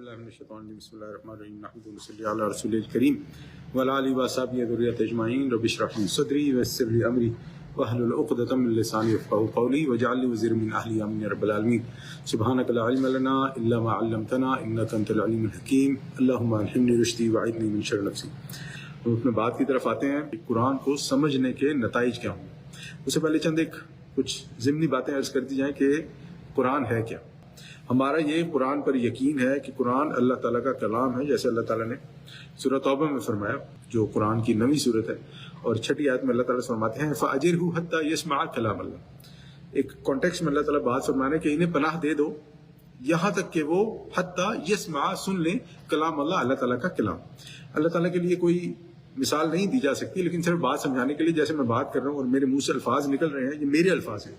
باللہ من الشیطان الرجیم بسم اللہ الرحمن الرحیم نحمده ونصلی علی رسول الکریم وعلی آلہ وصحبہ ذریۃ اجمعین رب اشرح لی صدری ویسر لی امری واحلل عقدۃ من لسانی یفقهوا قولی واجعل لی وزیرا من اہلی آمین یا رب العالمین سبحانک لا علم لنا الا ما علمتنا انک انت العلیم الحکیم اللہم الہمنی رشدی واعذنی من شر نفسی۔ ہم اپنے بات کی طرف آتے ہیں کہ قرآن کو سمجھنے کے نتائج کیا ہوں۔ اس سے پہلے چند کچھ ضمنی باتیں عرض کر دی جائیں کہ قرآن ہے کیا۔ ہمارا یہ قرآن پر یقین ہے کہ قرآن اللہ تعالیٰ کا کلام ہے، جیسے اللہ تعالیٰ نے سورۃ توبہ میں فرمایا، جو قرآن کی 9ویں سورت ہے، اور 6 آیت میں اللہ تعالیٰ فرماتے ہیں فَأَجِرْهُ حَتَّى يَسْمَعَ كَلَامَ اللہ۔ ایک کانٹیکسٹ میں اللہ تعالیٰ بات فرمانے کہ انہیں پناہ دے دو یہاں تک کہ وہ حتیٰ یسمع سن لیں کلام اللہ، اللہ تعالیٰ کا کلام۔ اللہ تعالیٰ کے لیے کوئی مثال نہیں دی جا سکتی، لیکن صرف بات سمجھانے کے لیے جیسے میں بات کر رہا ہوں اور میرے منہ سے الفاظ نکل رہے ہیں، یہ میرے الفاظ ہیں،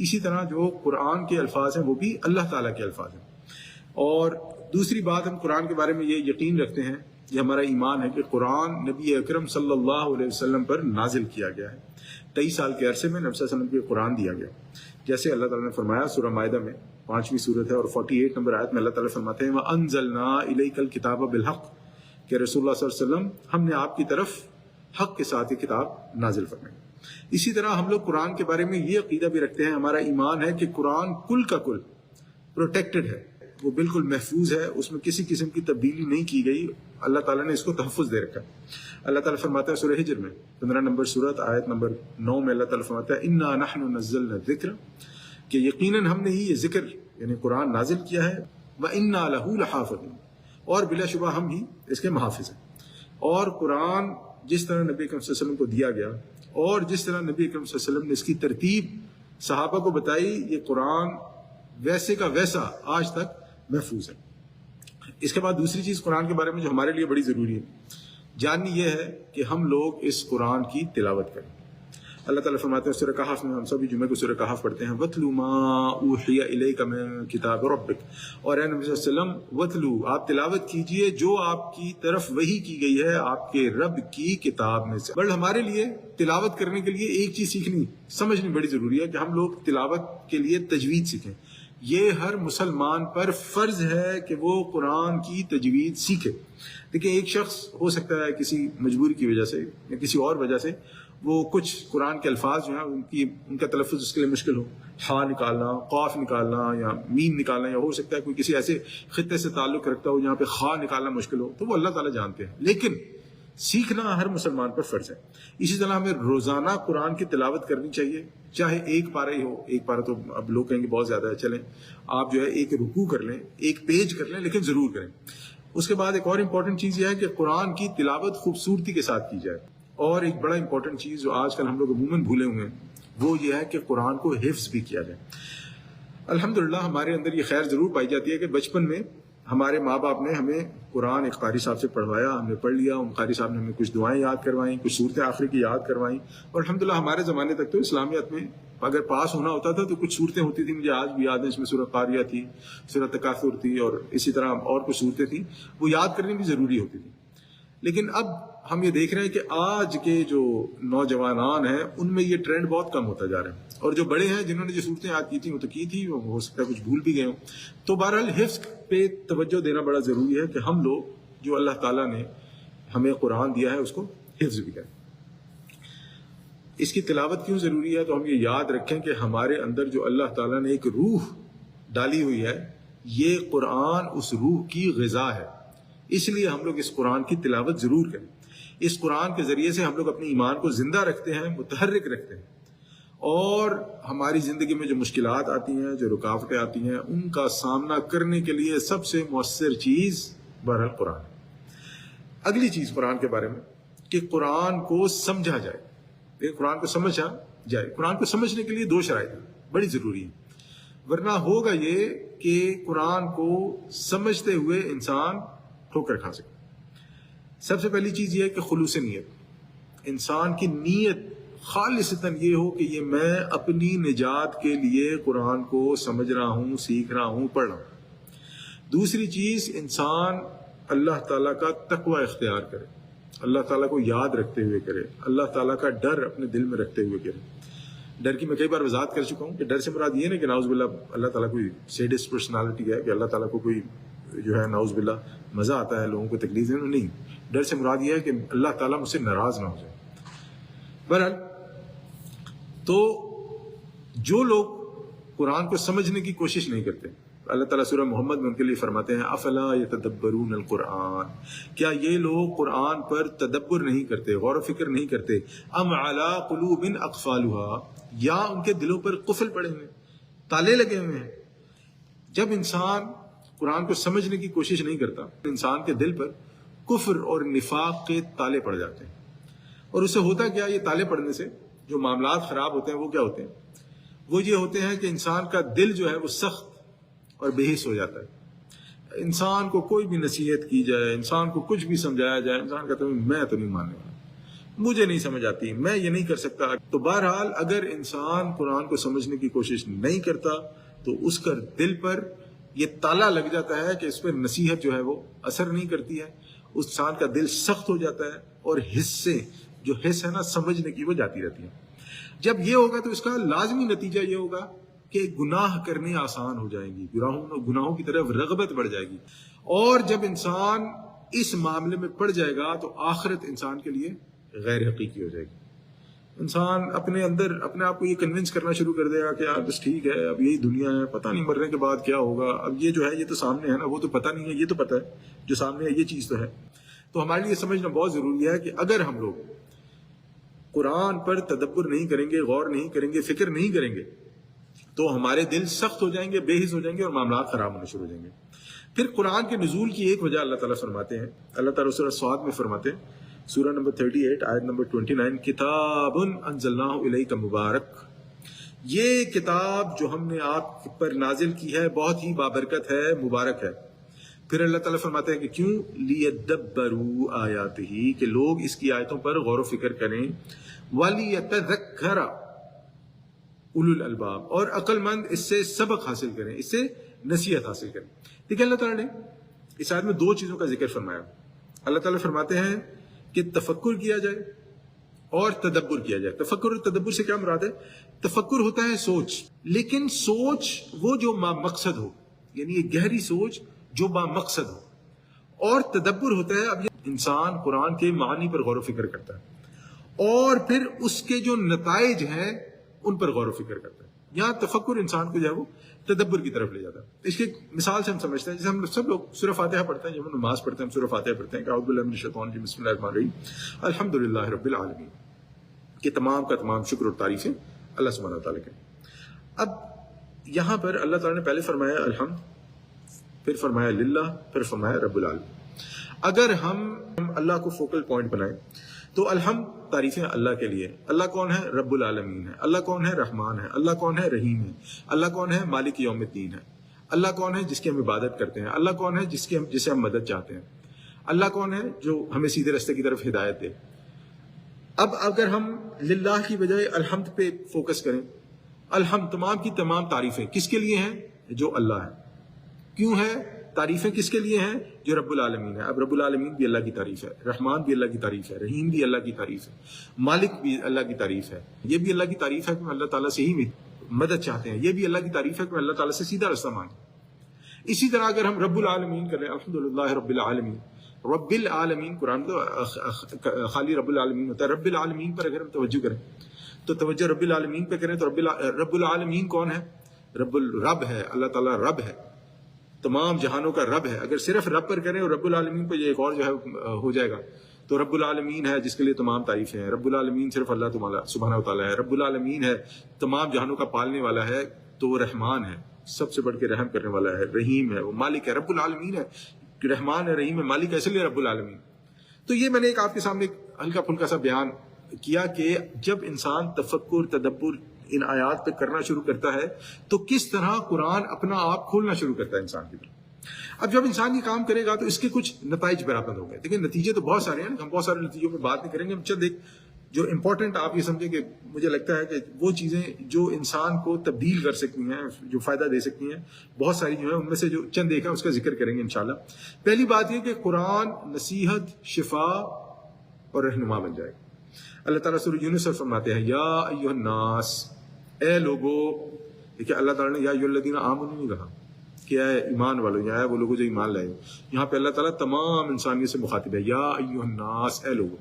اسی طرح جو قرآن کے الفاظ ہیں وہ بھی اللہ تعالیٰ کے الفاظ ہیں۔ اور دوسری بات، ہم قرآن کے بارے میں یہ یقین رکھتے ہیں، یہ ہمارا ایمان ہے کہ قرآن نبی اکرم صلی اللہ علیہ وسلم پر نازل کیا گیا ہے۔ 23 سال کے عرصے میں نبی صلی اللہ علیہ وسلم کو قرآن دیا گیا، جیسے اللہ تعالیٰ نے فرمایا سورہ مائدہ میں 5ویں سورت ہے اور 48 نمبر آیت میں اللہ تعالیٰ فرماتے ہیں وَأَنزَلْنَا إِلَيْكَ الْكِتَابَ بِالْحَقِّ، کہ رسول اللہ صلی اللہ علیہ وسلم ہم نے آپ کی طرف حق کے ساتھ یہ کتاب نازل فرمائی۔ اسی طرح ہم لوگ قرآن کے بارے میں یہ عقیدہ بھی رکھتے ہیں، ہمارا ایمان ہے کہ قرآن کل کا کل پروٹیکٹڈ ہے، وہ بالکل محفوظ ہے، اس میں کسی قسم کی تبدیلی نہیں کی گئی، اللہ تعالیٰ نے اس کو تحفظ دے رکھا ہے۔ اللہ تعالیٰ فرماتا ہے سورہ ہجر میں 15 نمبر سورت آیت نمبر 9 میں اللہ تعالیٰ فرماتا ہے اِنَّا نَحْنُ نَزَّلْنَا الذِّكْرَ، کہ یقیناً ہم نے ہی یہ ذکر یعنی قرآن نازل کیا ہے، وَإِنَّا لَهُ لَحَافِظُونَ، اور بلا شبہ ہم ہی اس کے محافظ ہیں۔ اور قرآن جس طرح نبی اکرم صلی اللہ علیہ وسلم کو دیا گیا اور جس طرح نبی اکرم صلی اللہ علیہ وسلم نے اس کی ترتیب صحابہ کو بتائی، یہ قرآن ویسے کا ویسا آج تک محفوظ ہے۔ اس کے بعد دوسری چیز قرآن کے بارے میں جو ہمارے لیے بڑی ضروری ہے جاننی یہ ہے کہ ہم لوگ اس قرآن کی تلاوت کریں۔ اللہ تعالیٰ فرماتے ہیں سورہ کہف میں، ہم سبھی جمعے کو سورہ کہف پڑھتے ہیں وَاتْلُ مَا أُوحِيَ إِلَيْكَ مِن كِتَابِ رَبِّكَ، اور اے نبی صلی اللہ علیہ وسلم وَاتْلُ، آپ تلاوت کیجئے جو آپ کی طرف وحی کی گئی ہے آپ کے رب کی کتاب میں سے۔ بل ہمارے لیے تلاوت کرنے کے لیے ایک چیز سیکھنی سمجھنی بڑی ضروری ہے کہ ہم لوگ تلاوت کے لیے تجوید سیکھیں۔ یہ ہر مسلمان پر فرض ہے کہ وہ قرآن کی تجوید سیکھے۔ دیکھیں، ایک شخص ہو سکتا ہے کسی مجبوری کی وجہ سے یا کسی اور وجہ سے وہ کچھ قرآن کے الفاظ جو ہیں ان کا تلفظ اس کے لیے مشکل ہو، ہا نکالنا، قاف نکالنا یا میم نکالنا، یا ہو سکتا ہے کوئی کسی ایسے خطے سے تعلق رکھتا ہو جہاں پہ خا نکالنا مشکل ہو، تو وہ اللہ تعالیٰ جانتے ہیں، لیکن سیکھنا ہر مسلمان پر فرض ہے۔ اسی طرح ہمیں روزانہ قرآن کی تلاوت کرنی چاہیے، چاہے ایک پارہ ہی ہو، ایک پارہ تو اب لوگ کہیں گے بہت زیادہ ہے، چلیں آپ جو ہے ایک رکوع کر لیں، ایک پیج کر لیں، لیکن ضرور کریں۔ اس کے بعد ایک اور امپورٹنٹ چیز یہ ہے کہ قرآن کی تلاوت خوبصورتی کے ساتھ کی جائے، اور ایک بڑا امپورٹنٹ چیز جو آج کل ہم لوگ عموماً بھولے ہوئے ہیں وہ یہ ہے کہ قرآن کو حفظ بھی کیا جائے۔ الحمدللہ ہمارے اندر یہ خیر ضرور پائی جاتی ہے کہ بچپن میں ہمارے ماں باپ نے ہمیں قرآن ایک قاری صاحب سے پڑھوایا، ہم نے پڑھ لیا، ان قاری صاحب نے ہمیں کچھ دعائیں یاد کروائیں، کچھ صورتیں آخری کی یاد کروائیں، اور الحمدللہ ہمارے زمانے تک تو اسلامیات میں اگر پاس ہونا ہوتا تھا تو کچھ صورتیں ہوتی تھیں، مجھے آج بھی یاد ہے، اس میں سورہ قاریہ تھی، سورہ تکاثر تھی، اور اسی طرح اور کچھ صورتیں تھیں، وہ یاد کرنی بھی ضروری ہوتی تھی۔ لیکن اب ہم یہ دیکھ رہے ہیں کہ آج کے جو نوجوانان ہیں ان میں یہ ٹرینڈ بہت کم ہوتا جا رہا ہے، اور جو بڑے ہیں جنہوں نے جو صورتیں یاد کی تھیں وہ تو کی تھی، ہو سکتا ہے کچھ بھول بھی گئے ہوں۔ تو بہرحال حفظ پہ توجہ دینا بڑا ضروری ہے کہ ہم لوگ جو اللہ تعالیٰ نے ہمیں قرآن دیا ہے اس کو حفظ بھی کریں۔ اس کی تلاوت کیوں ضروری ہے؟ تو ہم یہ یاد رکھیں کہ ہمارے اندر جو اللہ تعالیٰ نے ایک روح ڈالی ہوئی ہے، یہ قرآن اس روح کی غذا ہے، اس لیے ہم لوگ اس قرآن کی تلاوت ضرور کریں۔ اس قرآن کے ذریعے سے ہم لوگ اپنے ایمان کو زندہ رکھتے ہیں، متحرک رکھتے ہیں، اور ہماری زندگی میں جو مشکلات آتی ہیں، جو رکاوٹیں آتی ہیں، ان کا سامنا کرنے کے لیے سب سے مؤثر چیز بہرحال قرآن ہے۔ اگلی چیز قرآن کے بارے میں کہ قرآن کو سمجھا جائے، قرآن کو سمجھا جائے۔ قرآن کو سمجھنے کے لیے 2 شرائط بڑی ضروری ہیں، ورنہ ہوگا یہ کہ قرآن کو سمجھتے ہوئے انسان ٹھوکر کھا سکے۔ سب سے پہلی چیز یہ ہے کہ خلوص نیت، انسان کی نیت خالصتاً یہ ہو کہ یہ میں اپنی نجات کے لیے قرآن کو سمجھ رہا ہوں، سیکھ رہا ہوں، پڑھ رہا ہوں۔ دوسری چیز، انسان اللہ تعالیٰ کا تقوی اختیار کرے، اللہ تعالیٰ کو یاد رکھتے ہوئے کرے، اللہ تعالیٰ کا ڈر اپنے دل میں رکھتے ہوئے کرے۔ ڈر کی میں کئی بار وضاحت کر چکا ہوں کہ ڈر سے مراد یہ نہیں کہ نعوذ باللہ اللہ تعالیٰ کوئی سیڈسٹ پرسنالٹی ہے، کہ اللہ تعالیٰ کو کوئی جو ہے نعوذ باللہ مزہ آتا ہے لوگوں کو تکلیف دینے میں، نہیں، ڈر سے مراد یہ ہے کہ اللہ تعالیٰ مجھ سے ناراض نہ ہو جائے۔ بہرحال تو جو لوگ قرآن کو سمجھنے کی کوشش نہیں کرتے، اللہ تعالیٰ سورہ محمد میں ان کے لیے فرماتے ہیں افلا یتدبرون القرآن، کیا یہ لوگ قرآن پر تدبر نہیں کرتے، غور و فکر نہیں کرتے، ام علی قلوب اقفالها، یا ان کے دلوں پر قفل پڑے ہوئے، تالے لگے ہوئے ہیں۔ جب انسان قرآن کو سمجھنے کی کوشش نہیں کرتا، انسان کے دل پر کفر اور نفاق کے تالے پڑ جاتے ہیں، اور اس سے ہوتا کیا، یہ تالے پڑنے سے جو معاملات خراب ہوتے ہیں وہ کیا ہوتے ہیں، وہ یہ ہوتے ہیں کہ انسان کا دل جو ہے وہ سخت اور بے حس ہو جاتا ہے۔ انسان کو کوئی بھی نصیحت کی جائے، انسان کو کچھ بھی سمجھایا جائے، انسان کہتا ہے میں تو نہیں ماننے والا، مجھے نہیں سمجھ آتی، میں یہ نہیں کر سکتا۔ تو بہرحال اگر انسان قرآن کو سمجھنے کی کوشش نہیں کرتا تو اس کا دل پر یہ تالا لگ جاتا ہے کہ اس پر نصیحت جو ہے وہ اثر نہیں کرتی ہے، اس انسان کا دل سخت ہو جاتا ہے، اور حصے جو حص ہے نا سمجھنے کی وہ جاتی رہتی ہے۔ جب یہ ہوگا تو اس کا لازمی نتیجہ یہ ہوگا کہ گناہ کرنے آسان ہو جائیں گی، گناہوں کی طرف رغبت بڑھ جائے گی، اور جب انسان اس معاملے میں پڑ جائے گا تو آخرت انسان کے لیے غیر حقیقی ہو جائے گی۔ انسان اپنے اندر اپنے آپ کو یہ کنونس کرنا شروع کر دے گا کہ یار بس ٹھیک ہے، اب یہی دنیا ہے، پتہ نہیں مرنے کے بعد کیا ہوگا، اب یہ جو ہے یہ تو سامنے ہے نا، وہ تو پتہ نہیں ہے، یہ تو پتہ ہے جو سامنے ہے یہ چیز تو ہے۔ تو ہمارے لیے سمجھنا بہت ضروری ہے کہ اگر ہم لوگ قرآن پر تدبر نہیں کریں گے، غور نہیں کریں گے، فکر نہیں کریں گے، تو ہمارے دل سخت ہو جائیں گے، بے حس ہو جائیں گے، اور معاملات خراب ہونے شروع ہو جائیں گے۔ پھر قرآن کے نزول کی ایک وجہ اللہ تعالیٰ فرماتے ہیں، اللہ تعالیٰ سورہ صاد میں فرماتے ہیں، سورہ نمبر 38 آیت نمبر 29، کتاب انزلناہ الیک مبارک، یہ کتاب جو ہم نے آپ پر نازل کی ہے بہت ہی بابرکت ہے، مبارک ہے۔ پھر اللہ تعالیٰ فرماتے ہیں کہ کیوں، لیدبروا آیاتہ، کہ لوگ اس کی آیتوں پر غور و فکر کریں، ولیتذکر اولو الالباب، اور عقل مند اس سے سبق حاصل کریں، اس سے نصیحت حاصل کریں۔ دیکھیں اللہ تعالیٰ نے اس آیت میں دو چیزوں کا ذکر فرمایا۔ اللہ تعالیٰ فرماتے ہیں کہ تفکر کیا جائے اور تدبر کیا جائے۔ تفکر اور تدبر سے کیا مراد ہے؟ تفکر ہوتا ہے سوچ، لیکن سوچ وہ جو با مقصد ہو، یعنی یہ گہری سوچ جو با مقصد ہو، اور تدبر ہوتا ہے اب یہ انسان قرآن کے معنی پر غور و فکر کرتا ہے اور پھر اس کے جو نتائج ہیں ان پر غور و فکر کرتا ہے۔ یہاں تفکر انسان کو جو ہے وہ تدبر کی طرف لے جاتا ہے۔ اس کی مثال سے ہم سمجھتے ہیں، جیسے ہم سب لوگ سورہ فاتحہ پڑھتے ہیں، جب ہم نماز پڑھتے ہیں ہم سورہ فاتحہ پڑھتے ہیں کہ اعوذ باللہ من الشیطان الرجیم بسم اللہ الرحمن الرحیم الحمدللہ رب العالمین، کہ تمام کا تمام شکر اور تعریفیں اللہ سبحانہ وتعالیٰ کے۔ اب یہاں پر اللہ تعالیٰ نے پہلے فرمایا الحمد، پھر فرمایا للہ، پھر فرمایا رب العالمین۔ اگر ہم اللہ کو فوکل پوائنٹ بنائیں تو الحمد تعریفیں اللہ کے لیے۔ اللہ کون ہے؟ رب العالمین ہے۔ اللہ کون ہے؟ رحمان ہے۔ اللہ کون ہے؟ رحیم ہے۔ اللہ کون ہے؟ مالک یوم الدین ہے۔ اللہ کون ہے؟ جس کی ہم عبادت کرتے ہیں۔ اللہ کون ہے؟ جسے ہم مدد چاہتے ہیں۔ اللہ کون ہے؟ جو ہمیں سیدھے راستے کی طرف ہدایت دے۔ اب اگر ہم للہ کی بجائے الحمد پہ فوکس کریں، الحمد تمام کی تمام تعریفیں کس کے لیے ہیں؟ جو اللہ ہے۔ کیوں ہے؟ تعریفیں کس کے لیے ہیں؟ جو رب العالمین ہے۔ اب رب العالمین بھی اللہ کی تعریف ہے، رحمان بھی اللہ کی تعریف ہے، رحیم بھی اللہ کی تعریف ہے، مالک بھی اللہ کی تعریف ہے۔ یہ بھی اللہ کی تعریف ہے کہ ہم اللہ تعالیٰ سے ہی مدد چاہتے ہیں۔ یہ بھی اللہ کی تعریف ہے کہ ہم اللہ تعالیٰ سے سیدھا راستہ مانگیں۔ اسی طرح اگر ہم رب العالمین کریں، الحمدللہ رب العالمین، رب العالمین، قرآن تو خالی رب العالمین ہوتا ہے، رب العالمین پر اگر ہم توجہ کریں تو توجہ رب العالمین پہ کریں تو رب العالمین کون ہے؟ رب ہے، اللہ تعالیٰ رب ہے، تمام جہانوں کا رب ہے۔ اگر صرف رب پر کریں اور رب العالمین پہ یہ ایک اور جو ہے ہو جائے گا تو رب العالمین ہے جس کے لیے تمام تعریفیں ہیں۔ رب العالمین صرف اللہ تعالیٰ سبحانہ و تعالیٰ ہے۔ رب العالمین ہے، تمام جہانوں کا پالنے والا ہے، تو وہ رحمان ہے، سب سے بڑھ کے رحم کرنے والا ہے، رحیم ہے، وہ مالک ہے۔ رب العالمین ہے، رحمان ہے، رحیم ہے، مالک ہے، اس لیے رب العالمین۔ تو یہ میں نے ایک آپ کے سامنے ہلکا پھلکا سا بیان کیا کہ جب انسان تفکر تدبر ان آیات پہ کرنا شروع کرتا ہے تو کس طرح قرآن اپنا آپ کھولنا شروع کرتا ہے انسان کی طرف۔ اب جب انسان یہ کام کرے گا تو اس کے کچھ نتائج برآمد ہوں گے۔ دیکھیں نتیجے تو بہت سارے ہیں، ہم بہت سارے نتیجوں پہ بات نہیں کریں گے، ہم چند ایک جو امپورٹنٹ آپ یہ سمجھیں کہ مجھے لگتا ہے کہ وہ چیزیں جو انسان کو تبدیل کر سکتی ہیں، جو فائدہ دے سکتی ہیں، بہت ساری جو ہیں ان میں سے جو چند ایک ہیں اس کا ذکر کریں گے انشاءاللہ۔ پہلی بات یہ کہ قرآن نصیحت، شفا اور رہنما بن جائے گا۔ اللہ تعالیٰ سورہ یونس میں فرماتے ہیں یا ایھا الناس، اے لوگو، دیکھیں اللہ تعالیٰ نے یا ایھا الذین آمنوا نہیں کہا، کیا ہے ایمان والو، یہاں ہے وہ لوگوں جو ایمان لائے. یہاں پہ اللہ تعالیٰ تمام انسانیت سے مخاطب ہے، یا ایھا الناس، اے لوگوں.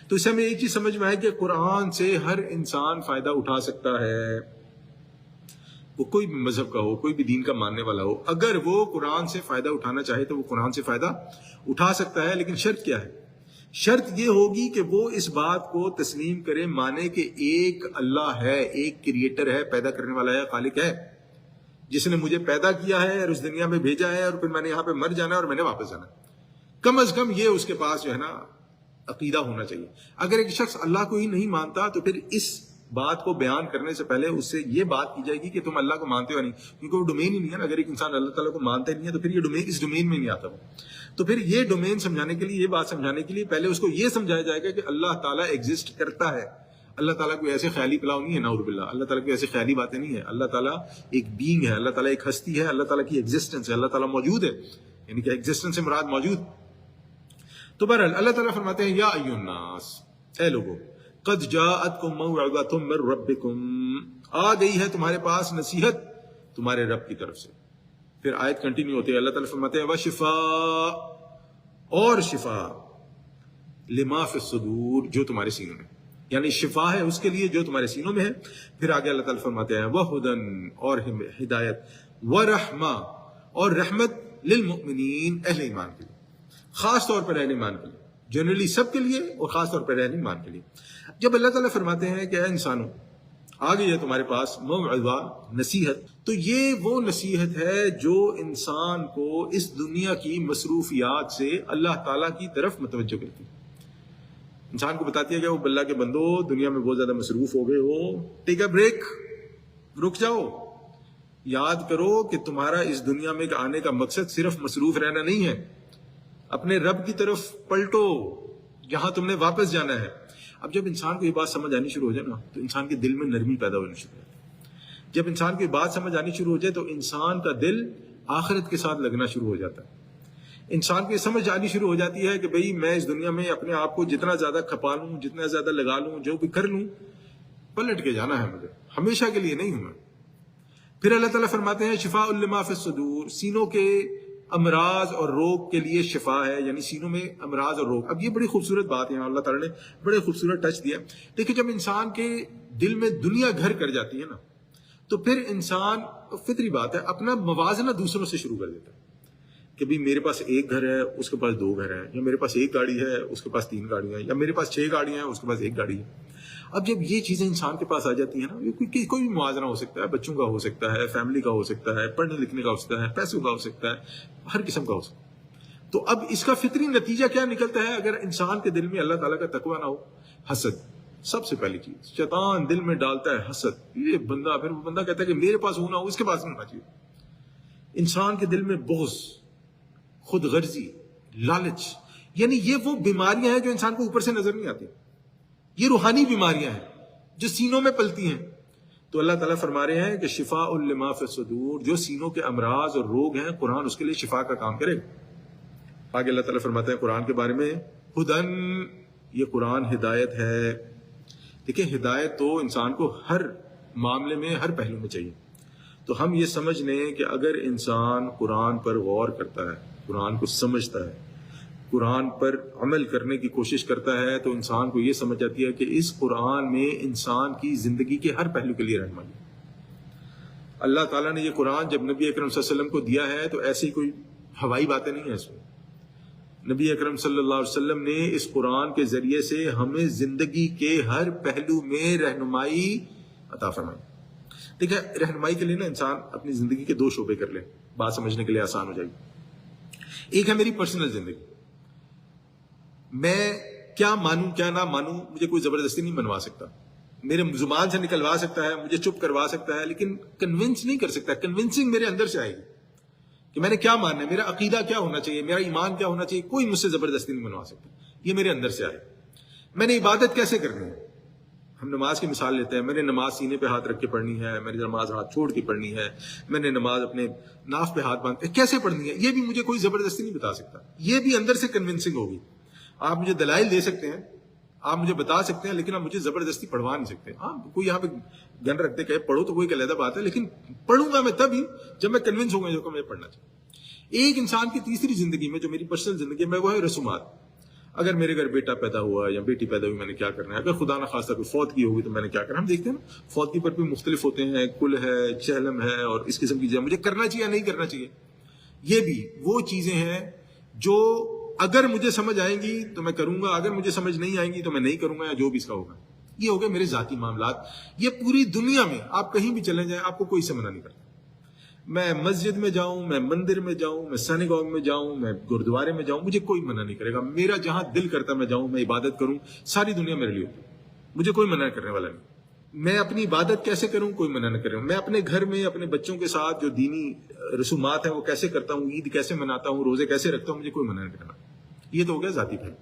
تو اس سے ہمیں ایک چیز سمجھ میں آئے کہ قرآن سے ہر انسان فائدہ اٹھا سکتا ہے، وہ کوئی بھی مذہب کا ہو، کوئی بھی دین کا ماننے والا ہو. اگر وہ قرآن سے فائدہ اٹھانا چاہے تو وہ قرآن سے فائدہ اٹھا سکتا ہے. لیکن شرط کیا ہے؟ شرط یہ ہوگی کہ وہ اس بات کو تسلیم کرے، مانے کہ ایک اللہ ہے، ایک کریٹر ہے، پیدا کرنے والا ہے، خالق ہے، جس نے مجھے پیدا کیا ہے اور اس دنیا میں بھیجا ہے، اور پھر میں نے یہاں پہ مر جانا ہے اور میں نے واپس جانا ہے. کم از کم یہ اس کے پاس جو ہے نا عقیدہ ہونا چاہیے. اگر ایک شخص اللہ کو ہی نہیں مانتا تو پھر اس بات کو بیان کرنے سے پہلے اس سے یہ بات کی جائے گی کہ تم اللہ کو مانتے ہو نہیں، کیونکہ وہ ڈومین ہی نہیں ہے نا. اگر ایک انسان اللہ تعالیٰ کو مانتا ہی نہیں ہے تو پھر یہ ڈومین، اس ڈومین میں نہیں آتا وہ. تو پھر یہ ڈومین سمجھانے کے لیے، یہ بات سمجھانے کے لیے پہلے اس کو یہ سمجھایا جائے گا کہ اللہ تعالیٰ ایگزسٹ کرتا ہے. اللہ تعالیٰ کوئی ایسے خیالی پلاؤ نہیں ہے، نعوذ باللہ. اللہ تعالیٰ کی ایسی خیالی باتیں نہیں ہے. اللہ تعالیٰ ایک بینگ ہے، اللہ تعالیٰ ایک ہستی ہے، اللہ تعالیٰ کی ایگزسٹنس ہے، اللہ تعالیٰ موجود ہے. یعنی کہ ایگزسٹنس سے مراد موجود. تو بہرحال اللہ تعالیٰ فرماتے ہیں یا ایھا الناس، اے لوگوں، قد جاءتکم موعظۃ من ربکم، آ گئی ہے تمہارے پاس نصیحت تمہارے رب کی طرف سے. پھر آیت کنٹینیو ہوتی ہے، اللہ تعالیٰ فرماتے ہیں وشفاء، اور شفا، لما فی الصدور، جو تمہارے سینوں میں، یعنی شفا ہے اس کے لیے جو تمہارے سینوں میں ہے. پھر آگے اللہ تعالیٰ فرماتے ہیں وہدن، اور ہدایت، ورحمہ، اور رحمت، للمؤمنین، اہل ایمان کے لیے، خاص طور پر اہل ایمان کے لیے، جنرلی سب کے لیے اور خاص طور پر اہل ایمان کے لیے. جب اللہ تعالیٰ فرماتے ہیں کہ اے انسانوں آ گئی ہے تمہارے پاس موعظہ، نصیحت، تو یہ وہ نصیحت ہے جو انسان کو اس دنیا کی مصروفیات سے اللہ تعالیٰ کی طرف متوجہ کرتی ہے. انسان کو بتاتی ہے کہ وہ اللہ کے بندو دنیا میں بہت زیادہ مصروف ہو گئے ہو، ٹیک اے بریک، رک جاؤ، یاد کرو کہ تمہارا اس دنیا میں آنے کا مقصد صرف مصروف رہنا نہیں ہے، اپنے رب کی طرف پلٹو جہاں تم نے واپس جانا ہے. اب جب انسان کو یہ بات سمجھ آنی شروع ہو جائے نا تو انسان کے دل میں نرمی پیدا ہونی شروع ہو جائے. جب انسان کو یہ بات سمجھ آنی شروع ہو جائے تو انسان کا دل آخرت کے ساتھ لگنا شروع ہو جاتا ہے. انسان کو یہ سمجھ آنی شروع ہو جاتی ہے کہ بھئی میں اس دنیا میں اپنے آپ کو جتنا زیادہ کھپا لوں، جتنا زیادہ لگا لوں، جو بھی کر لوں، پلٹ کے جانا ہے مجھے، ہمیشہ کے لیے نہیں ہوں میں. پھر اللہ تعالیٰ فرماتے ہیں شفاء لما فی الصدور، سینوں کے امراض اور روگ کے لیے شفا ہے، یعنی سینوں میں امراض اور روگ. اب یہ بڑی خوبصورت بات ہے، اللہ تعالیٰ نے بڑے خوبصورت ٹچ دیا. دیکھیں جب انسان کے دل میں دنیا گھر کر جاتی ہے نا تو پھر انسان، فطری بات ہے، اپنا موازنہ دوسروں سے شروع کر دیتا ہے کہ بھی میرے پاس ایک گھر ہے، اس کے پاس 2 گھر ہیں، یا میرے پاس ایک گاڑی ہے، اس کے پاس 3 گاڑیاں ہیں، یا میرے پاس 6 گاڑیاں ہیں، اس کے پاس 1 گاڑی ہے. اب جب یہ چیزیں انسان کے پاس آ جاتی ہیں نا، کوئی بھی موازنہ ہو سکتا ہے، بچوں کا ہو سکتا ہے، فیملی کا ہو سکتا ہے، پڑھنے لکھنے کا ہو سکتا ہے، پیسوں کا ہو سکتا ہے، ہر قسم کا ہو سکتا ہے. تو اب اس کا فطری نتیجہ کیا نکلتا ہے اگر انسان کے دل میں اللہ تعالیٰ کا تقویٰ نہ ہو؟ حسد. سب سے پہلی چیز شیطان دل میں ڈالتا ہے حسد. یہ بندہ، پھر وہ بندہ کہتا ہے کہ میرے پاس ہونا ہو، اس کے پاس نہیں ہونا چاہیے. انسان کے دل میں بغض، خود غرضی، لالچ، یعنی یہ وہ بیماریاں ہیں جو انسان کو اوپر سے نظر نہیں آتی. یہ روحانی بیماریاں ہیں جو سینوں میں پلتی ہیں. تو اللہ تعالیٰ فرما رہے ہیں کہ شفاء لما فی الصدور، جو سینوں کے امراض اور روگ ہیں، قرآن اس کے لیے شفا کا کام کرے. آگے اللہ تعالیٰ فرماتے ہیں قرآن کے بارے میں ہدن، یہ قرآن ہدایت ہے. دیکھیں ہدایت تو انسان کو ہر معاملے میں، ہر پہلو میں چاہیے. تو ہم یہ سمجھ لیں کہ اگر انسان قرآن پر غور کرتا ہے، قرآن کو سمجھتا ہے، قرآن پر عمل کرنے کی کوشش کرتا ہے، تو انسان کو یہ سمجھ آتی ہے کہ اس قرآن میں انسان کی زندگی کے ہر پہلو کے لیے رہنمائی ہے. اللہ تعالیٰ نے یہ قرآن جب نبی اکرم صلی اللہ علیہ وسلم کو دیا ہے تو ایسی کوئی ہوائی باتیں نہیں ہیں اس میں. نبی اکرم صلی اللہ علیہ وسلم نے اس قرآن کے ذریعے سے ہمیں زندگی کے ہر پہلو میں رہنمائی عطا فرمائی. دیکھیں رہنمائی کے لیے نا انسان اپنی زندگی کے 2 شعبے کر لے، بات سمجھنے کے لیے آسان ہو جائے گی. ایک ہے میری پرسنل زندگی، میں کیا مانوں کیا نہ مانوں، مجھے کوئی زبردستی نہیں بنوا سکتا. میرے زبان سے نکلوا سکتا ہے، مجھے چپ کروا سکتا ہے، لیکن کنونس نہیں کر سکتا. کنونسنگ میرے اندر سے آئے گی کہ میں نے کیا ماننا ہے، میرا عقیدہ کیا ہونا چاہیے، میرا ایمان کیا ہونا چاہیے. کوئی مجھ سے زبردستی نہیں بنوا سکتا. یہ میرے اندر سے آئے. میں نے عبادت کیسے کرنی ہے، ہم نماز کی مثال لیتے ہیں. میں نے نماز سینے پہ ہاتھ رکھ کے پڑھنی ہے، میں نے نماز ہاتھ چھوڑ کے پڑھنی ہے، میں نے نماز اپنے ناف پہ ہاتھ باندھ کے کیسے پڑھنی ہے، یہ بھی مجھے کوئی زبردستی نہیں بتا سکتا. یہ بھی اندر سے کنونسنگ ہوگی. آپ مجھے دلائل دے سکتے ہیں آپ مجھے بتا سکتے ہیں لیکن آپ مجھے زبردستی پڑھوا نہیں سکتے. ہاں کوئی یہاں پہ گن رکھتے کہ پڑھو تو کوئی علیحدہ بات ہے, لیکن پڑھوں گا میں تبھی جب میں کنونس ہوں گا جو کہ مجھے پڑھنا چاہیے. ایک انسان کی تیسری زندگی میں جو میری پرسنل زندگی میں وہ ہے رسومات. اگر میرے گھر بیٹا پیدا ہوا یا بیٹی پیدا ہوئی میں نے کیا کرنا ہے, اگر خدا نخواستہ کوئی فوت کی ہوگی تو میں نے کیا کرنا ہے. ہم دیکھتے ہیں نا فوت کی پر بھی مختلف ہوتے ہیں, کل ہے, چہلم ہے اور اس قسم کی چیزیں مجھے کرنا چاہیے یا نہیں کرنا چاہیے. یہ بھی وہ چیزیں ہیں جو اگر مجھے سمجھ آئیں گی تو میں کروں گا, اگر مجھے سمجھ نہیں آئیں گی تو میں نہیں کروں گا, یا جو بھی اس کا ہوگا. یہ ہو گئے میرے ذاتی معاملات. یہ پوری دنیا میں آپ کہیں بھی چلے جائیں آپ کو کوئی سے منع نہیں کرتا. میں مسجد میں جاؤں, میں مندر میں جاؤں, میں سینیگوگ میں جاؤں, میں گردوارے میں جاؤں, مجھے کوئی منع نہیں کرے گا. میرا جہاں دل کرتا میں جاؤں, میں عبادت کروں, ساری دنیا میرے لیے ہوتی, مجھے کوئی منع کرنے والا نہیں. میں اپنی عبادت کیسے کروں کوئی منع نہ کرے. میں اپنے گھر میں اپنے بچوں کے ساتھ جو دینی رسومات ہیں وہ کیسے کرتا ہوں, عید کیسے مناتا ہوں, روزے کیسے رکھتا ہوں, مجھے کوئی منع نہیں کرنا. یہ تو ہو گیا ذاتی پہلو.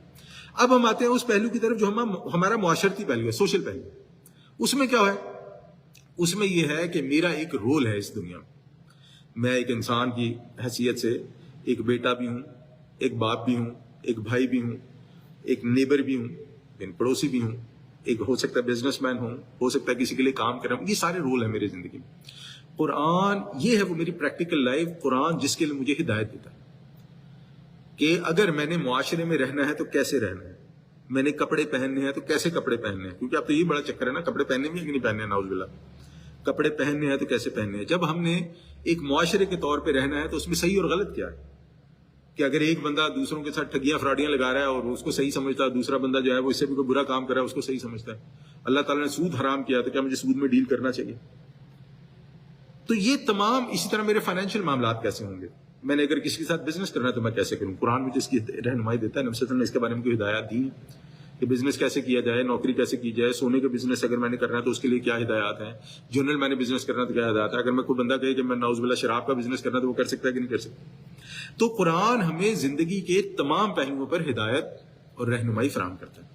اب ہم آتے ہیں اس پہلو کی طرف جو ہمارا معاشرتی پہلو ہے, سوشل پہلو. اس میں کیا ہے؟ اس میں یہ ہے کہ میرا ایک رول ہے اس دنیا میں. میں ایک انسان کی حیثیت سے ایک بیٹا بھی ہوں, ایک باپ بھی ہوں, ایک بھائی بھی ہوں, ایک نیبر بھی ہوں, ایک پڑوسی بھی ہوں, ایک ہو سکتا ہے بزنس مین ہوں, ہو سکتا ہے کسی کے لیے کام کر رہا ہوں. یہ سارے رول ہیں میری زندگی میں. قرآن یہ ہے وہ میری پریکٹیکل لائف. قرآن جس کے لیے مجھے ہدایت دیتا ہے کہ اگر میں نے معاشرے میں رہنا ہے تو کیسے رہنا ہے, میں نے کپڑے پہننے ہیں تو کیسے کپڑے پہننے ہیں. کیونکہ اب تو یہ بڑا چکر ہے نا, کپڑے پہننے میں کہ نہیں پہننے, نعوذ باللہ. کپڑے پہننے ہیں تو کیسے پہننے ہیں. جب ہم نے ایک معاشرے کے طور پہ رہنا ہے تو اس میں صحیح اور غلط کیا ہے, کہ اگر ایک بندہ دوسروں کے ساتھ ٹھگیاں فراڈیاں لگا رہا ہے اور اس کو صحیح سمجھتا ہے, دوسرا بندہ جو ہے وہ اس سے بھی کوئی برا کام کر رہا ہے اس کو صحیح سمجھتا ہے. اللہ تعالیٰ نے سود حرام کیا تو کیا مجھے سود میں ڈیل کرنا چاہیے؟ تو یہ تمام. اسی طرح میرے فائنینشیل معاملات کیسے ہوں گے, میں نے اگر کسی کے ساتھ بزنس کرنا ہے تو میں کیسے کروں. قرآن مجھے اس کی رہنمائی دیتا ہے, نبی صلی اللہ علیہ وسلم نے اس کے بارے میں کوئی ہدایات دی کہ بزنس کیسے کیا جائے, نوکری کیسے کی جائے, سونے کا بزنس اگر میں نے کرنا ہے تو اس کے لیے کیا ہدایات ہیں, جنرل میں نے بزنس کرنا ہے تو کیا ہدایات ہے. اگر میں کوئی بندہ کہے کہ میں نعوذ باللہ شراب کا بزنس کرنا ہے تو وہ کر سکتا ہے کہ نہیں کر سکتا. تو قرآن ہمیں زندگی کے تمام پہلوؤں پر ہدایت اور رہنمائی فراہم کرتا ہے.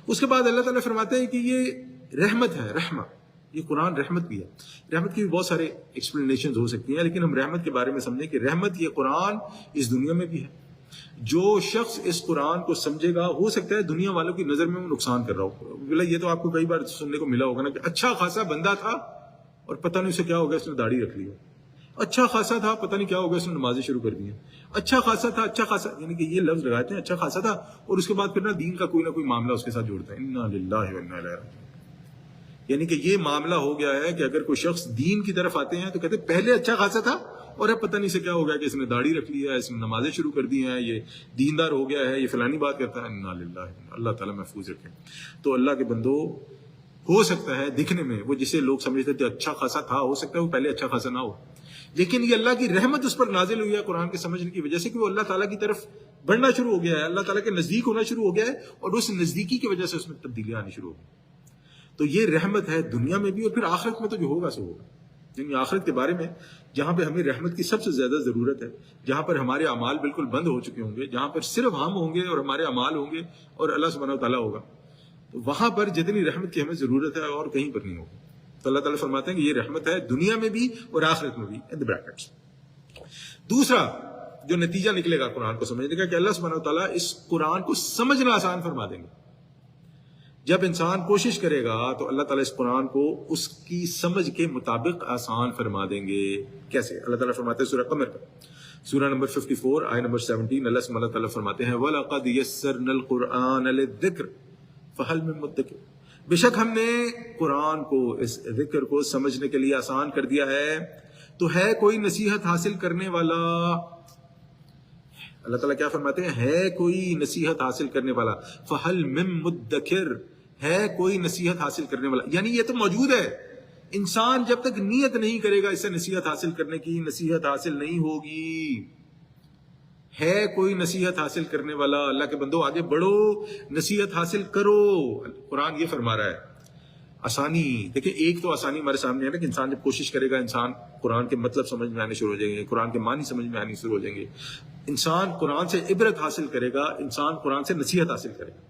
اس کے بعد اللہ تعالیٰ فرماتے ہیں کہ یہ رحمت ہے, رحمت. یہ قرآن رحمت بھی ہے. رحمت کی بھی بہت سارے ایکسپلینیشنز ہو سکتی ہیں, لیکن ہم رحمت کے بارے میں سمجھیں کہ رحمت یہ قرآن اس دنیا میں بھی ہے. جو شخص اس قرآن کو سمجھے گا, ہو سکتا ہے دنیا والوں کی نظر میں وہ نقصان کر رہا ہو. بلا یہ تو آپ کو کئی بار سننے کو ملا ہوگا نا کہ اچھا خاصا بندہ تھا اور پتہ نہیں اسے کیا ہو گیا, اس نے داڑھی رکھ لی ہو. اچھا خاصا تھا, پتہ نہیں کیا ہو گیا, اس نے نمازیں شروع کر دی ہیں. اچھا خاصا تھا, اچھا خاصا, یعنی کہ یہ لفظ لگاتے ہیں اچھا خاصا تھا, اور اس کے بعد پھر نا دین کا کوئی نہ کوئی معاملہ اس کے ساتھ جوڑتا ہے. انا للہ و انا الیہ راجعون. یعنی کہ یہ معاملہ ہو گیا ہے کہ اگر کوئی شخص دین کی طرف آتے ہیں تو کہتے ہیں پہلے اچھا خاصا تھا اور اب پتہ نہیں سے کیا ہو گیا کہ اس نے داڑھی رکھ لی ہے, اس نے نمازیں شروع کر دی ہیں, یہ دیندار ہو گیا ہے, یہ فلانی بات کرتا ہے. انا للہ, اللہ تعالیٰ محفوظ رکھے. تو اللہ کے بندو, ہو سکتا ہے دکھنے میں وہ جسے لوگ سمجھتے تھے اچھا خاصا تھا, ہو سکتا ہے وہ پہلے اچھا خاصا نہ ہو, لیکن یہ اللہ کی رحمت اس پر نازل ہوئی ہے قرآن کے سمجھنے کی وجہ سے کہ وہ اللہ تعالیٰ کی طرف بڑھنا شروع ہو گیا ہے, اللہ تعالیٰ کے نزدیک ہونا شروع ہو گیا ہے, اور اس نزدیکی کی وجہ سے اس میں تبدیلیاں آنی شروع ہو گئی. تو یہ رحمت ہے دنیا میں بھی, اور پھر آخرت میں تو جو ہوگا سو ہوگا. یعنی آخرت کے بارے میں جہاں پہ ہمیں رحمت کی سب سے زیادہ ضرورت ہے, جہاں پر ہمارے اعمال بالکل بند ہو چکے ہوں گے, جہاں پر صرف ہم ہوں گے اور ہمارے اعمال ہوں گے اور اللہ سبحانہ و تعالیٰ ہوگا, تو وہاں پر جتنی رحمت کی ہمیں ضرورت ہے اور کہیں پر نہیں ہوگی. تو اللہ تعالیٰ فرماتے ہیں کہ یہ رحمت ہے دنیا میں بھی اور آخرت میں بھی, ان دی بریکٹس. دوسرا جو نتیجہ نکلے گا قرآن کو سمجھنے کا کہ اللہ سبحانہ و تعالیٰ اس قرآن کو سمجھنا آسان فرما دیں گے. جب انسان کوشش کرے گا تو اللہ تعالیٰ اس قرآن کو اس کی سمجھ کے مطابق آسان فرما دیں گے. کیسے؟ اللہ تعالیٰ فرماتے ہیں سورہ قمر کا سورہ نمبر 54 آیت نمبر 17, اللہ تعالیٰ فرماتے ہیں وَلَقَدْ يَسَّرْنَا الْقُرْآنَ لِلذِّكْرِ فَهَلْ مِن مُدَّكِرٍ. بے شک ہم نے قرآن کو, اس ذکر کو سمجھنے کے لیے آسان کر دیا ہے, تو ہے کوئی نصیحت حاصل کرنے والا. اللہ تعالیٰ کیا فرماتے ہیں؟ ہے کوئی نصیحت حاصل کرنے والا. فَهَلْ مِن مُدَّكِرٍ, ہے کوئی نصیحت حاصل کرنے والا. یعنی یہ تو موجود ہے, انسان جب تک نیت نہیں کرے گا اس سے نصیحت حاصل کرنے کی, نصیحت حاصل نہیں ہوگی. ہے کوئی نصیحت حاصل کرنے والا. اللہ کے بندو آگے بڑھو, نصیحت حاصل کرو. قرآن یہ فرما رہا ہے. آسانی دیکھیں, ایک تو آسانی ہمارے سامنے ہے نا کہ انسان جب کوشش کرے گا, انسان قرآن کے مطلب سمجھ میں آنے شروع ہو جائیں گے, قرآن کے معنی سمجھ میں آنے شروع ہو جائیں گے. انسان قرآن سے عبرت حاصل کرے گا, انسان قرآن سے نصیحت حاصل کرے گا.